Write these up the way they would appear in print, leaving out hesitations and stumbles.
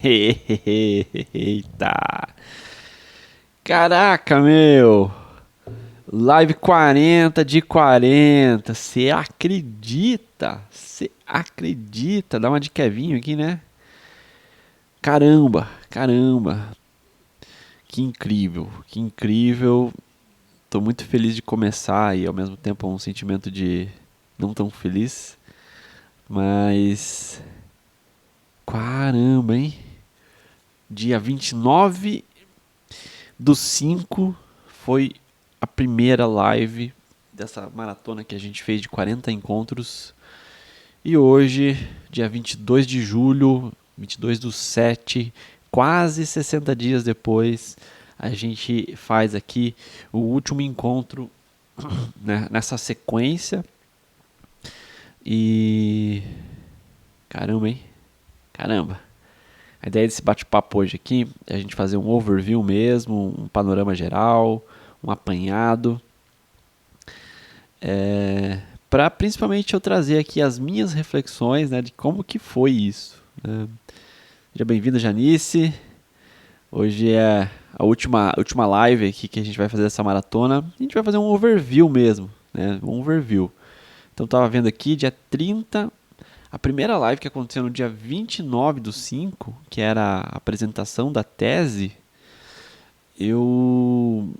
Eita! Caraca, meu! Live 40 de 40. Você acredita? Você acredita? Dá uma de Kevinho aqui, né? Caramba, caramba. Que incrível, que incrível. Tô muito feliz de começar e ao mesmo tempo um sentimento de não tão feliz. Mas caramba, hein? Dia 29/5 foi a primeira live dessa maratona que a gente fez de 40 encontros. E hoje, dia 22 de julho, 22/7, quase 60 dias depois, a gente faz aqui o último encontro, né, nessa sequência. E caramba, hein? Caramba. A ideia desse bate-papo hoje aqui é a gente fazer um overview mesmo, um panorama geral, um apanhado. Para principalmente eu trazer aqui as minhas reflexões, né, de como que foi isso, né? Seja bem-vinda, Janice. Hoje é a última live aqui que a gente vai fazer essa maratona. A gente vai fazer um overview mesmo, né? Um overview. Então eu tava vendo aqui, dia 30, a primeira live que aconteceu no dia 29/5, que era a apresentação da tese, eu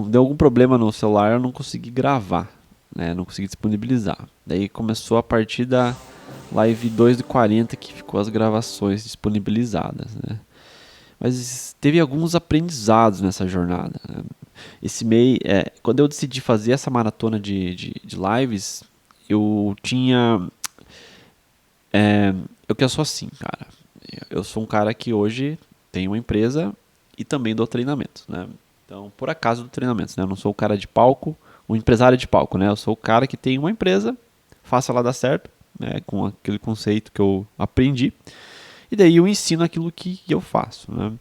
deu algum problema no celular, eu não consegui gravar, né? Não consegui disponibilizar. Daí começou a partir da live 2/40 que ficou as gravações disponibilizadas, né? Mas teve alguns aprendizados nessa jornada, né? Esse mês, quando eu decidi fazer essa maratona de lives, eu tinha. Eu sou assim, cara. Eu sou um cara que hoje tem uma empresa e também dou treinamento, né? Então, por acaso, do treinamento, né? Eu não sou o cara de palco, o empresário de palco, né? Eu sou o cara que tem uma empresa, faça ela dar certo, né? Com aquele conceito que eu aprendi. E daí eu ensino aquilo que eu faço, né?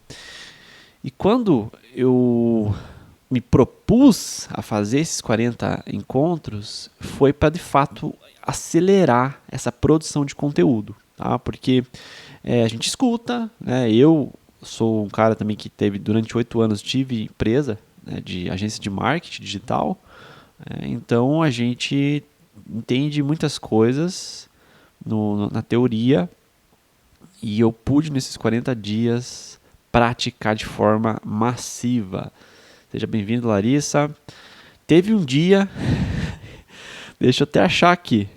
E quando eu me propus a fazer esses 40 encontros, foi para de fato acelerar essa produção de conteúdo, tá? Porque a gente escuta, né? Eu sou um cara também que teve, durante 8 anos, tive empresa, né, de agência de marketing digital, então a gente entende muitas coisas na teoria e eu pude nesses 40 dias praticar de forma massiva. Seja bem-vindo, Larissa. Teve um dia, deixa eu até achar aqui,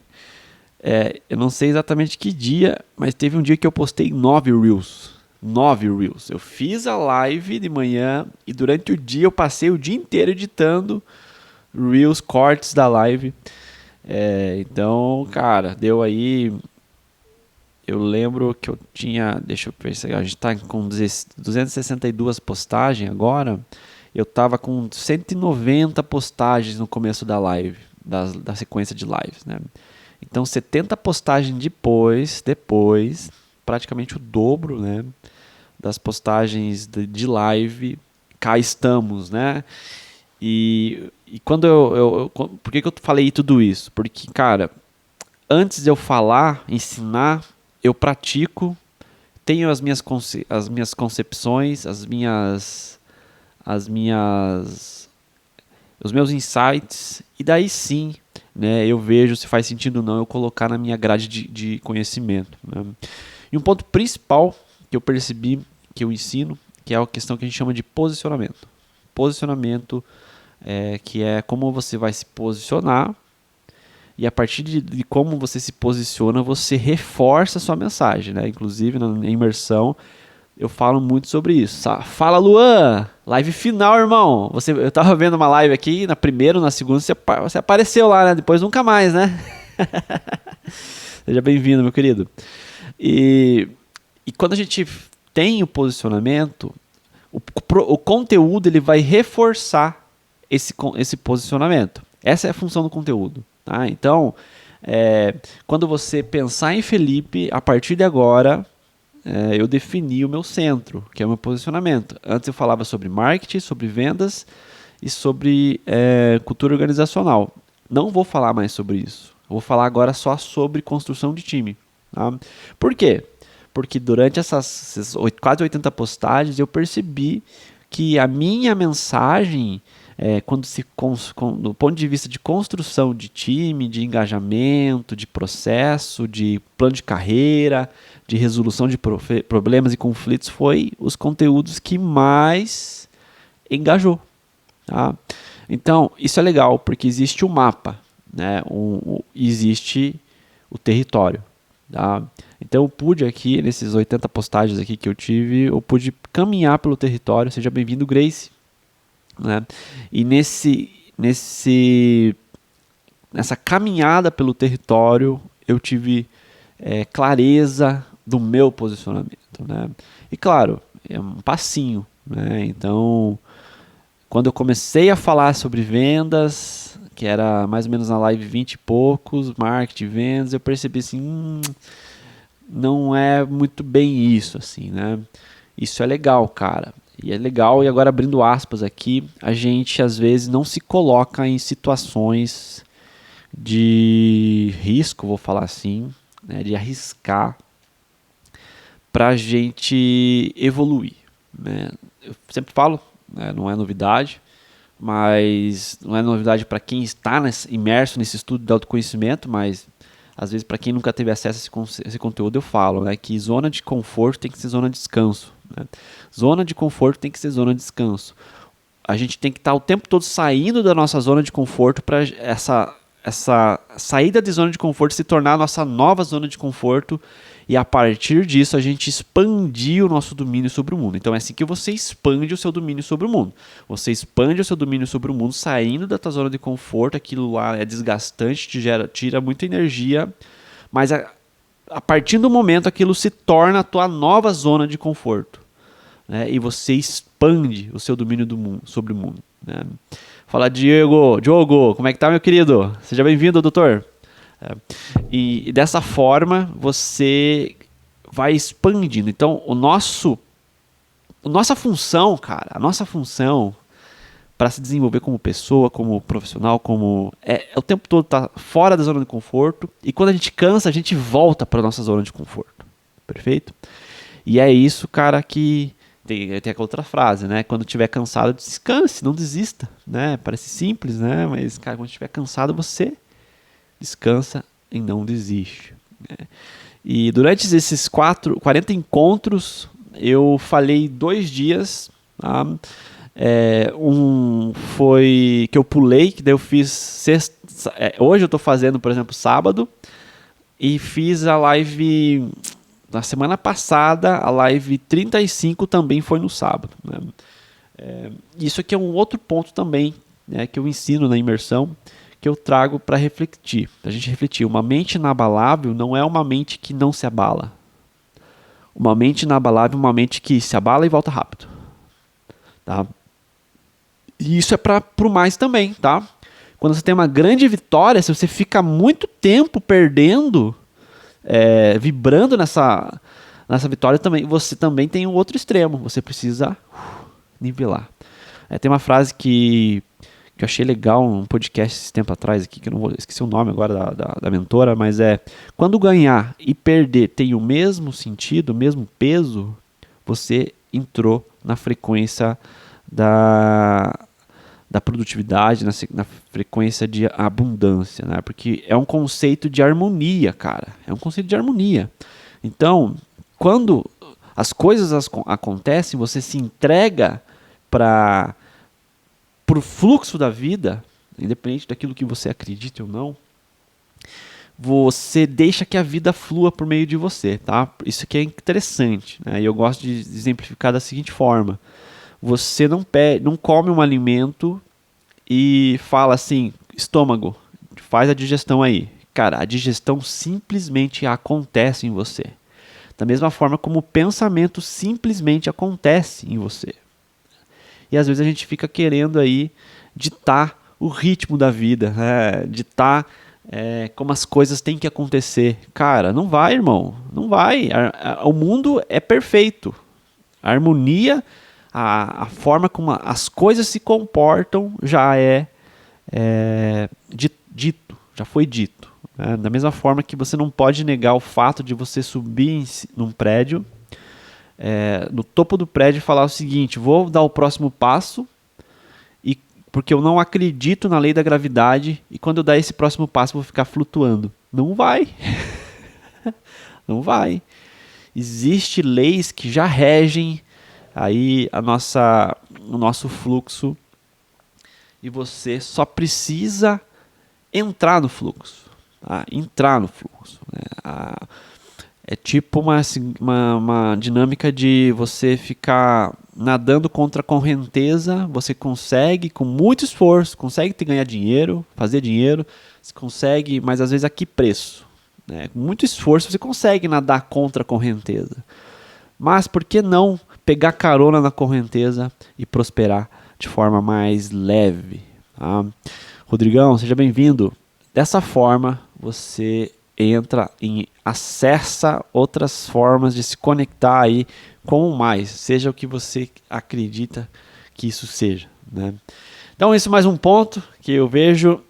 eu não sei exatamente que dia, mas teve um dia que eu postei 9 Reels. 9 Reels. Eu fiz a live de manhã e durante o dia eu passei o dia inteiro editando Reels, cortes da live. Então, cara, deu aí. Eu lembro que eu tinha. Deixa eu ver, a gente tá com 262 postagens agora. Eu tava com 190 postagens no começo da live, da sequência de lives, né? Então 70 postagens depois, praticamente o dobro, né, das postagens de live, cá estamos, né? E quando por que eu falei tudo isso? Porque, cara, antes de eu falar, ensinar, eu pratico, tenho as minhas concepções, os meus insights, e daí sim, né, eu vejo se faz sentido ou não eu colocar na minha grade de conhecimento, né? E um ponto principal que eu percebi, que eu ensino, que é a questão que a gente chama de posicionamento. Posicionamento, que é como você vai se posicionar, e a partir de como você se posiciona, você reforça a sua mensagem, né? Inclusive na imersão eu falo muito sobre isso. Fala, Luan! Live final, irmão! Eu tava vendo uma live aqui, na primeira ou na segunda, você apareceu lá, né? Depois nunca mais, né? Seja bem-vindo, meu querido. E quando a gente tem o posicionamento, o conteúdo ele vai reforçar esse posicionamento. Essa é a função do conteúdo. Tá? Então, quando você pensar em Felipe, a partir de agora, eu defini o meu centro, que é o meu posicionamento. Antes eu falava sobre marketing, sobre vendas e sobre cultura organizacional. Não vou falar mais sobre isso. Eu vou falar agora só sobre construção de time. Tá? Por quê? porque durante essas quase 80 postagens eu percebi que a minha mensagem, do ponto de vista de construção de time, de engajamento, de processo, de plano de carreira, de resolução de problemas e conflitos, foi os conteúdos que mais engajou. Tá? Então, isso é legal, porque existe o mapa, né? Existe o território. Tá? Então eu pude aqui, nesses 80 postagens aqui que eu tive, eu pude caminhar pelo território. Seja bem-vindo, Grace. Né? E nessa caminhada pelo território, eu tive clareza do meu posicionamento. Né? E claro, é um passinho. Né? Então, quando eu comecei a falar sobre vendas, que era mais ou menos na live 20 e poucos, marketing, vendas, eu percebi assim, não é muito bem isso, assim, né? Isso é legal, cara. E é legal, e agora abrindo aspas aqui, a gente às vezes não se coloca em situações de risco, vou falar assim, né, de arriscar pra gente evoluir. Né? Eu sempre falo, né, não é novidade, mas não é novidade para quem está imerso nesse estudo de autoconhecimento, mas às vezes para quem nunca teve acesso a esse conteúdo eu falo, né, que zona de conforto tem que ser zona de descanso. Né? Zona de conforto tem que ser zona de descanso. A gente tem que estar o tempo todo saindo da nossa zona de conforto para essa saída de zona de conforto se tornar a nossa nova zona de conforto e a partir disso a gente expandir o nosso domínio sobre o mundo. Então é assim que você expande o seu domínio sobre o mundo. Você expande o seu domínio sobre o mundo saindo da tua zona de conforto, aquilo lá é desgastante, tira muita energia, mas a partir do momento aquilo se torna a tua nova zona de conforto. Né? E você expande o seu domínio sobre o mundo. Né? Fala, Diogo, como é que tá, meu querido? Seja bem-vindo, doutor. E dessa forma você vai expandindo. Então, a nossa função, cara, a nossa função para se desenvolver como pessoa, como profissional, é o tempo todo estar fora da zona de conforto. E quando a gente cansa, a gente volta para nossa zona de conforto. Perfeito? E é isso, cara, que tem aquela outra frase, né? Quando estiver cansado, descanse, não desista, né? Parece simples, né? Mas, cara, quando estiver cansado, você descansa e não desiste. Né? E durante esses 40 encontros, eu falei 2 dias. Tá? Um foi que eu pulei, que daí eu fiz sexta. Hoje eu estou fazendo, por exemplo, sábado. E fiz a live na semana passada, a live 35 também foi no sábado. Né? Isso aqui é um outro ponto também, né, que eu ensino na imersão, que eu trago para refletir, para a gente refletir. Uma mente inabalável não é uma mente que não se abala. Uma mente inabalável é uma mente que se abala e volta rápido. Tá? E isso é para o mais também, tá? Quando você tem uma grande vitória, se você fica muito tempo perdendo, vibrando nessa vitória, você também tem um outro extremo. Você precisa nivelar. Tem uma frase que eu achei legal, um podcast esse tempo atrás, aqui, que eu não esqueci o nome agora da mentora, mas quando ganhar e perder tem o mesmo sentido, o mesmo peso, você entrou na frequência da produtividade, na frequência de abundância, né? Porque é um conceito de harmonia, cara. É um conceito de harmonia. Então, quando as coisas acontecem, você se entrega para o fluxo da vida, independente daquilo que você acredite ou não, você deixa que a vida flua por meio de você, tá? Isso aqui é interessante, né? E eu gosto de exemplificar da seguinte forma. Você não come um alimento e fala assim, estômago, faz a digestão aí. Cara, a digestão simplesmente acontece em você. Da mesma forma como o pensamento simplesmente acontece em você. E às vezes a gente fica querendo aí ditar o ritmo da vida, ditar como as coisas têm que acontecer. Cara, não vai, irmão, não vai. O mundo é perfeito. A harmonia, a forma como as coisas se comportam já dito, já foi dito. né? Da mesma forma que você não pode negar o fato de você subir num prédio, no topo do prédio e falar o seguinte: vou dar o próximo passo, e porque eu não acredito na lei da gravidade, e quando eu dar esse próximo passo eu vou ficar flutuando. Não vai. Não vai. Existem leis que já regem aí o nosso fluxo, e você só precisa entrar no fluxo. Tá? Entrar no fluxo. Né? É tipo uma dinâmica de você ficar nadando contra a correnteza. Você consegue, com muito esforço, consegue ganhar dinheiro, fazer dinheiro, você consegue, mas às vezes a que preço? Né? Com muito esforço você consegue nadar contra a correnteza. Mas por que não pegar carona na correnteza e prosperar de forma mais leve? Tá? Rodrigão, seja bem-vindo. Dessa forma, você acessa outras formas de se conectar aí com o mais, seja o que você acredita que isso seja, né? Então, isso é mais um ponto que eu vejo.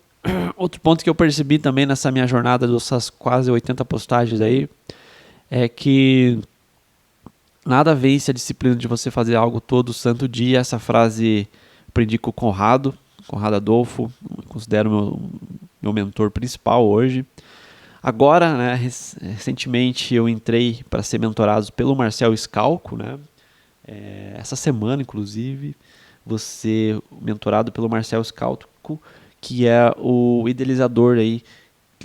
Outro ponto que eu percebi também nessa minha jornada dessas quase 80 postagens aí, é que nada vence a disciplina de você fazer algo todo santo dia. Essa frase aprendi com o Conrado Adolfo, considero meu mentor principal hoje. Agora, né, recentemente eu entrei para ser mentorado pelo Marcel Scalco, né? Essa semana, inclusive, vou ser mentorado pelo Marcel Scalco, que é o idealizador aí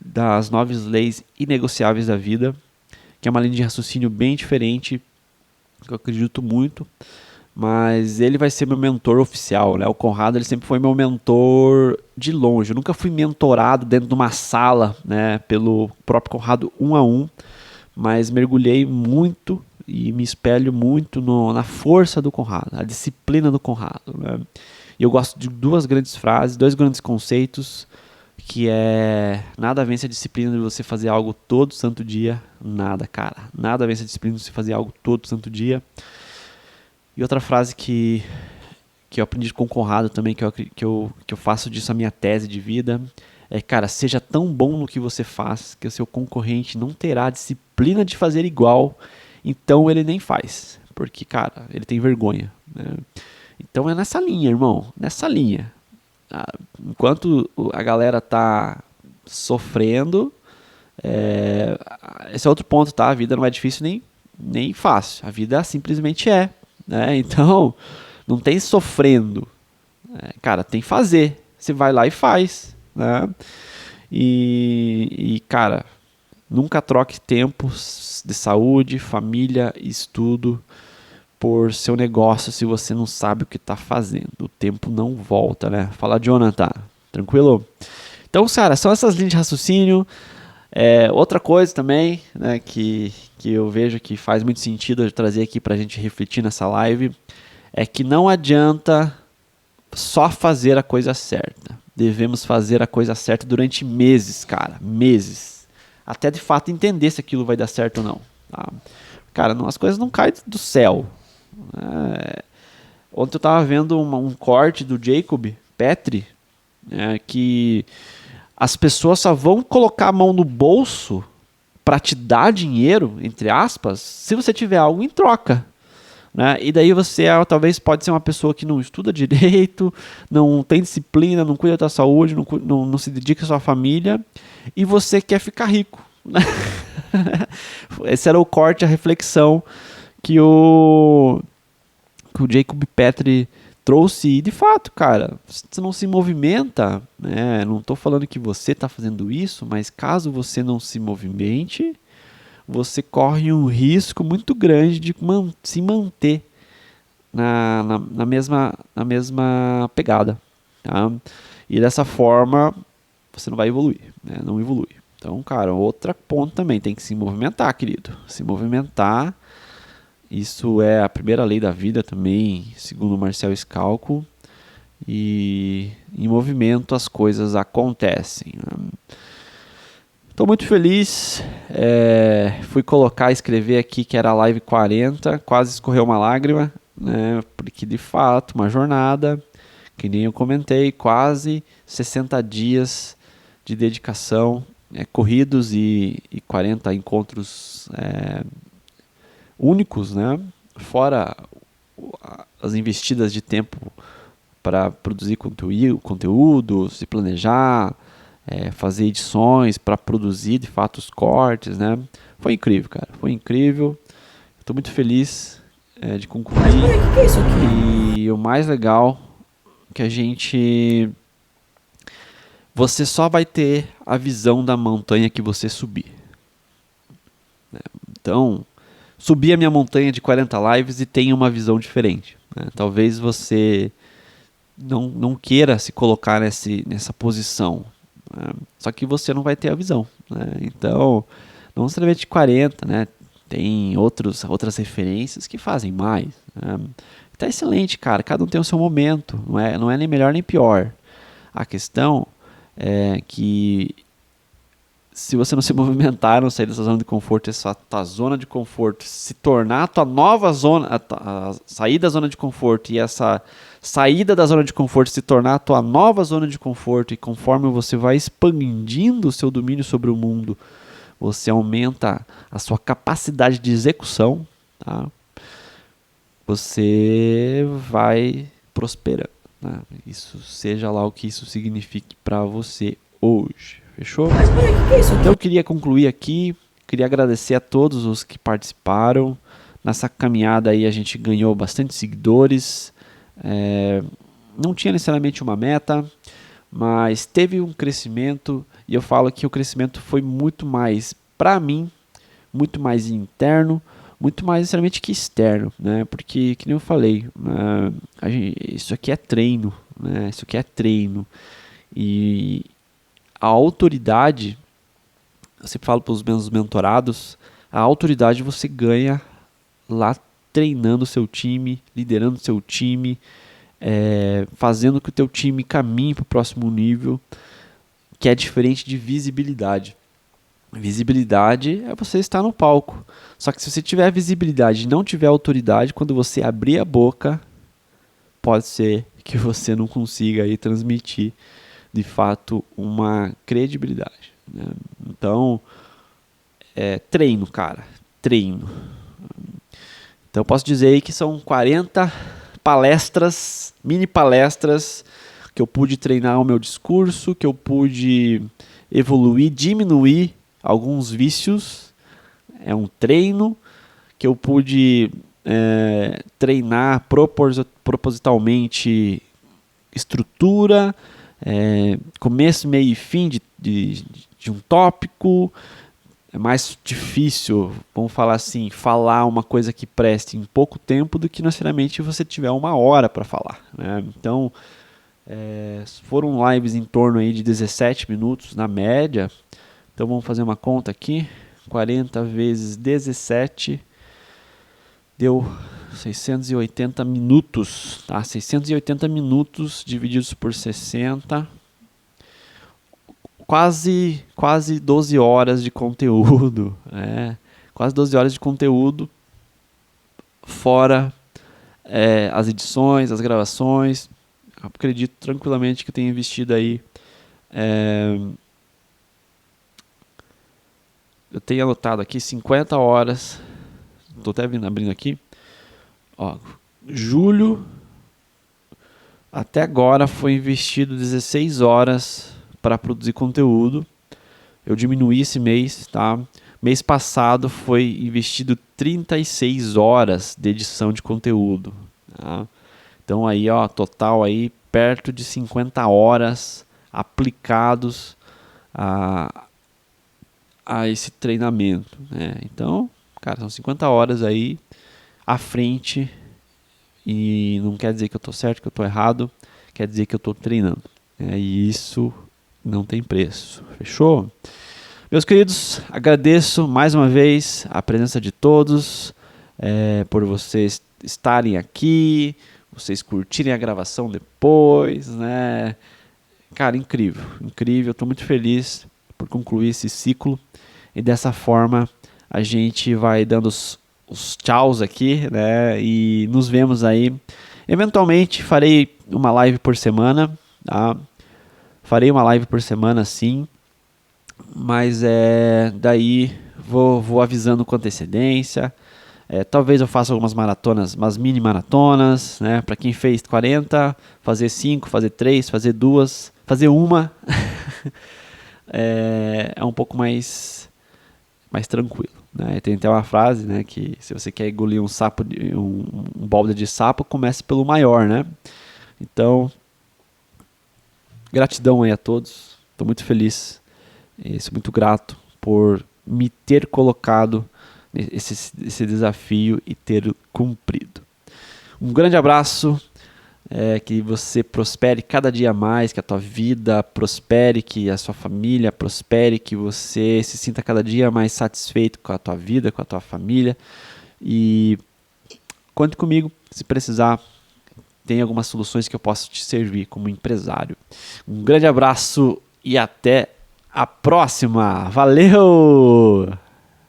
das 9 leis inegociáveis da vida, que é uma linha de raciocínio bem diferente, que eu acredito muito, mas ele vai ser meu mentor oficial, né? O Conrado, ele sempre foi meu mentor de longe. Eu nunca fui mentorado dentro de uma sala, né, pelo próprio Conrado 1 a 1, mas mergulhei muito e me espelho muito na força do Conrado, a disciplina do Conrado, né? E eu gosto de duas grandes frases, dois grandes conceitos, que é: nada vence a disciplina de você fazer algo todo santo dia. Nada, cara. Nada vence a disciplina de você fazer algo todo santo dia. E outra frase que eu aprendi com o Conrado também, que eu faço disso a minha tese de vida, é: cara, seja tão bom no que você faz que o seu concorrente não terá a disciplina de fazer igual, então ele nem faz, porque, cara, ele tem vergonha, né? Então é nessa linha, irmão, nessa linha. Enquanto a galera tá sofrendo, esse é outro ponto, tá? A vida não é difícil nem fácil, a vida simplesmente é, né? Então, não tem sofrendo, cara, tem fazer. Você vai lá e faz, né? Cara, nunca troque tempo de saúde, família e estudo por seu negócio se você não sabe o que está fazendo. O tempo não volta, né? Fala, Jonathan. Tranquilo? Então, cara, são essas linhas de raciocínio. Outra coisa também, né, que eu vejo que faz muito sentido eu trazer aqui para a gente refletir nessa live, é que não adianta só fazer a coisa certa. Devemos fazer a coisa certa durante meses, cara. Meses. Até de fato entender se aquilo vai dar certo ou não. Tá? Cara, as coisas não caem do céu. Ontem eu estava vendo um corte do Jacob Petri, que as pessoas só vão colocar a mão no bolso para te dar dinheiro, entre aspas, se você tiver algo em troca. Né? E daí você talvez pode ser uma pessoa que não estuda direito, não tem disciplina, não cuida da saúde, não se dedica à sua família, e você quer ficar rico. Né? Esse era o corte, a reflexão que o Jacob Petri trouxe. E de fato, cara, você não se movimenta, né? Não estou falando que você está fazendo isso, mas caso você não se movimente, você corre um risco muito grande de se manter na mesma pegada, tá? E dessa forma você não vai evoluir, né? Não evolui. Então, cara, outro ponto também, tem que se movimentar, querido. Se movimentar, isso é a primeira lei da vida também, segundo o Marcel Scalco. E em movimento as coisas acontecem. Estou muito feliz. Fui escrever aqui que era a live 40, quase escorreu uma lágrima, né? Porque de fato, uma jornada, que nem eu comentei, quase 60 dias de dedicação corridos e 40 encontros únicos, né? Fora as investidas de tempo para produzir conteúdo, se planejar, fazer edições para produzir de fato os cortes, né? Foi incrível, cara. Foi incrível. Estou muito feliz de concluir. Mas peraí, o que é isso aqui? E o mais legal que a gente... Você só vai ter a visão da montanha que você subir. Então, subi a minha montanha de 40 lives e tenha uma visão diferente, né? Talvez você não queira se colocar nessa posição, né? Só que você não vai ter a visão, né? Então, não necessariamente de 40, né? Tem outras referências que fazem mais, né? Tá excelente, cara. Cada um tem o seu momento. Não é nem melhor nem pior. A questão é que se você não se movimentar, não sair dessa zona de conforto, essa tua zona de conforto se tornar a tua nova zona, a sair da zona de conforto e essa saída da zona de conforto se tornar a tua nova zona de conforto, e conforme você vai expandindo o seu domínio sobre o mundo, você aumenta a sua capacidade de execução, tá? Você vai prosperando, né? Isso, seja lá o que isso signifique para você hoje. Fechou? Mas peraí, o que é isso aqui? Então eu queria concluir aqui, queria agradecer a todos os que participaram. Nessa caminhada aí a gente ganhou bastante seguidores. Não tinha necessariamente uma meta, mas teve um crescimento, e eu falo que o crescimento foi muito mais para mim, muito mais interno, muito mais necessariamente que externo, né? Porque, que nem eu falei, isso aqui é treino, né? Isso aqui é treino. E a autoridade, eu sempre falo para os meus mentorados, a autoridade você ganha lá treinando o seu time, liderando o seu time, fazendo que o teu time caminhe para o próximo nível, que é diferente de visibilidade. Visibilidade é você estar no palco. Só que se você tiver visibilidade e não tiver autoridade, quando você abrir a boca, pode ser que você não consiga aí transmitir de fato uma credibilidade, né? Então, treino, cara, treino. Então, eu posso dizer aí que são 40 palestras, mini palestras, que eu pude treinar o meu discurso, que eu pude evoluir, diminuir alguns vícios. É um treino que eu pude treinar propositalmente estrutura, começo, meio e fim de um tópico. É mais difícil, vamos falar assim, falar uma coisa que preste em pouco tempo do que necessariamente você tiver uma hora para falar, né? Então, foram lives em torno aí de 17 minutos na média. Então vamos fazer uma conta aqui. 40 vezes 17 deu 680 minutos, tá? 680 minutos divididos por 60, quase 12 horas de conteúdo, quase 12 horas de conteúdo, fora as edições, as gravações. Acredito tranquilamente que eu tenho investido aí, eu tenho anotado aqui 50 horas, estou até abrindo aqui, ó, julho até agora foi investido 16 horas para produzir conteúdo. Eu diminuí esse mês, tá? Mês passado foi investido 36 horas de edição de conteúdo, tá? Então aí, ó, total aí perto de 50 horas aplicados a esse treinamento, né? Então, cara, são 50 horas aí à frente, e não quer dizer que eu estou certo, que eu estou errado, quer dizer que eu estou treinando, e isso não tem preço. Fechou? Meus queridos, agradeço mais uma vez a presença de todos, por vocês estarem aqui, vocês curtirem a gravação depois, né? Cara, incrível, incrível. Estou muito feliz por concluir esse ciclo, e dessa forma a gente vai dando os tchauz aqui, né? E nos vemos aí. Eventualmente farei uma live por semana, tá? Farei uma live por semana, sim. Mas daí vou avisando com antecedência. Talvez eu faça algumas maratonas, umas mini maratonas, né? Para quem fez 40, fazer 5, fazer 3, fazer 2, fazer uma. É um pouco mais tranquilo, né? Tem até uma frase, né, que se você quer engolir um balde de sapo, comece pelo maior, né? Então, gratidão aí a todos. Estou muito feliz e sou muito grato por me ter colocado esse desafio e ter cumprido. Um grande abraço, que você prospere cada dia mais, que a tua vida prospere, que a sua família prospere, que você se sinta cada dia mais satisfeito com a tua vida, com a tua família. E conte comigo, se precisar, tem algumas soluções que eu posso te servir como empresário. Um grande abraço e até a próxima. Valeu!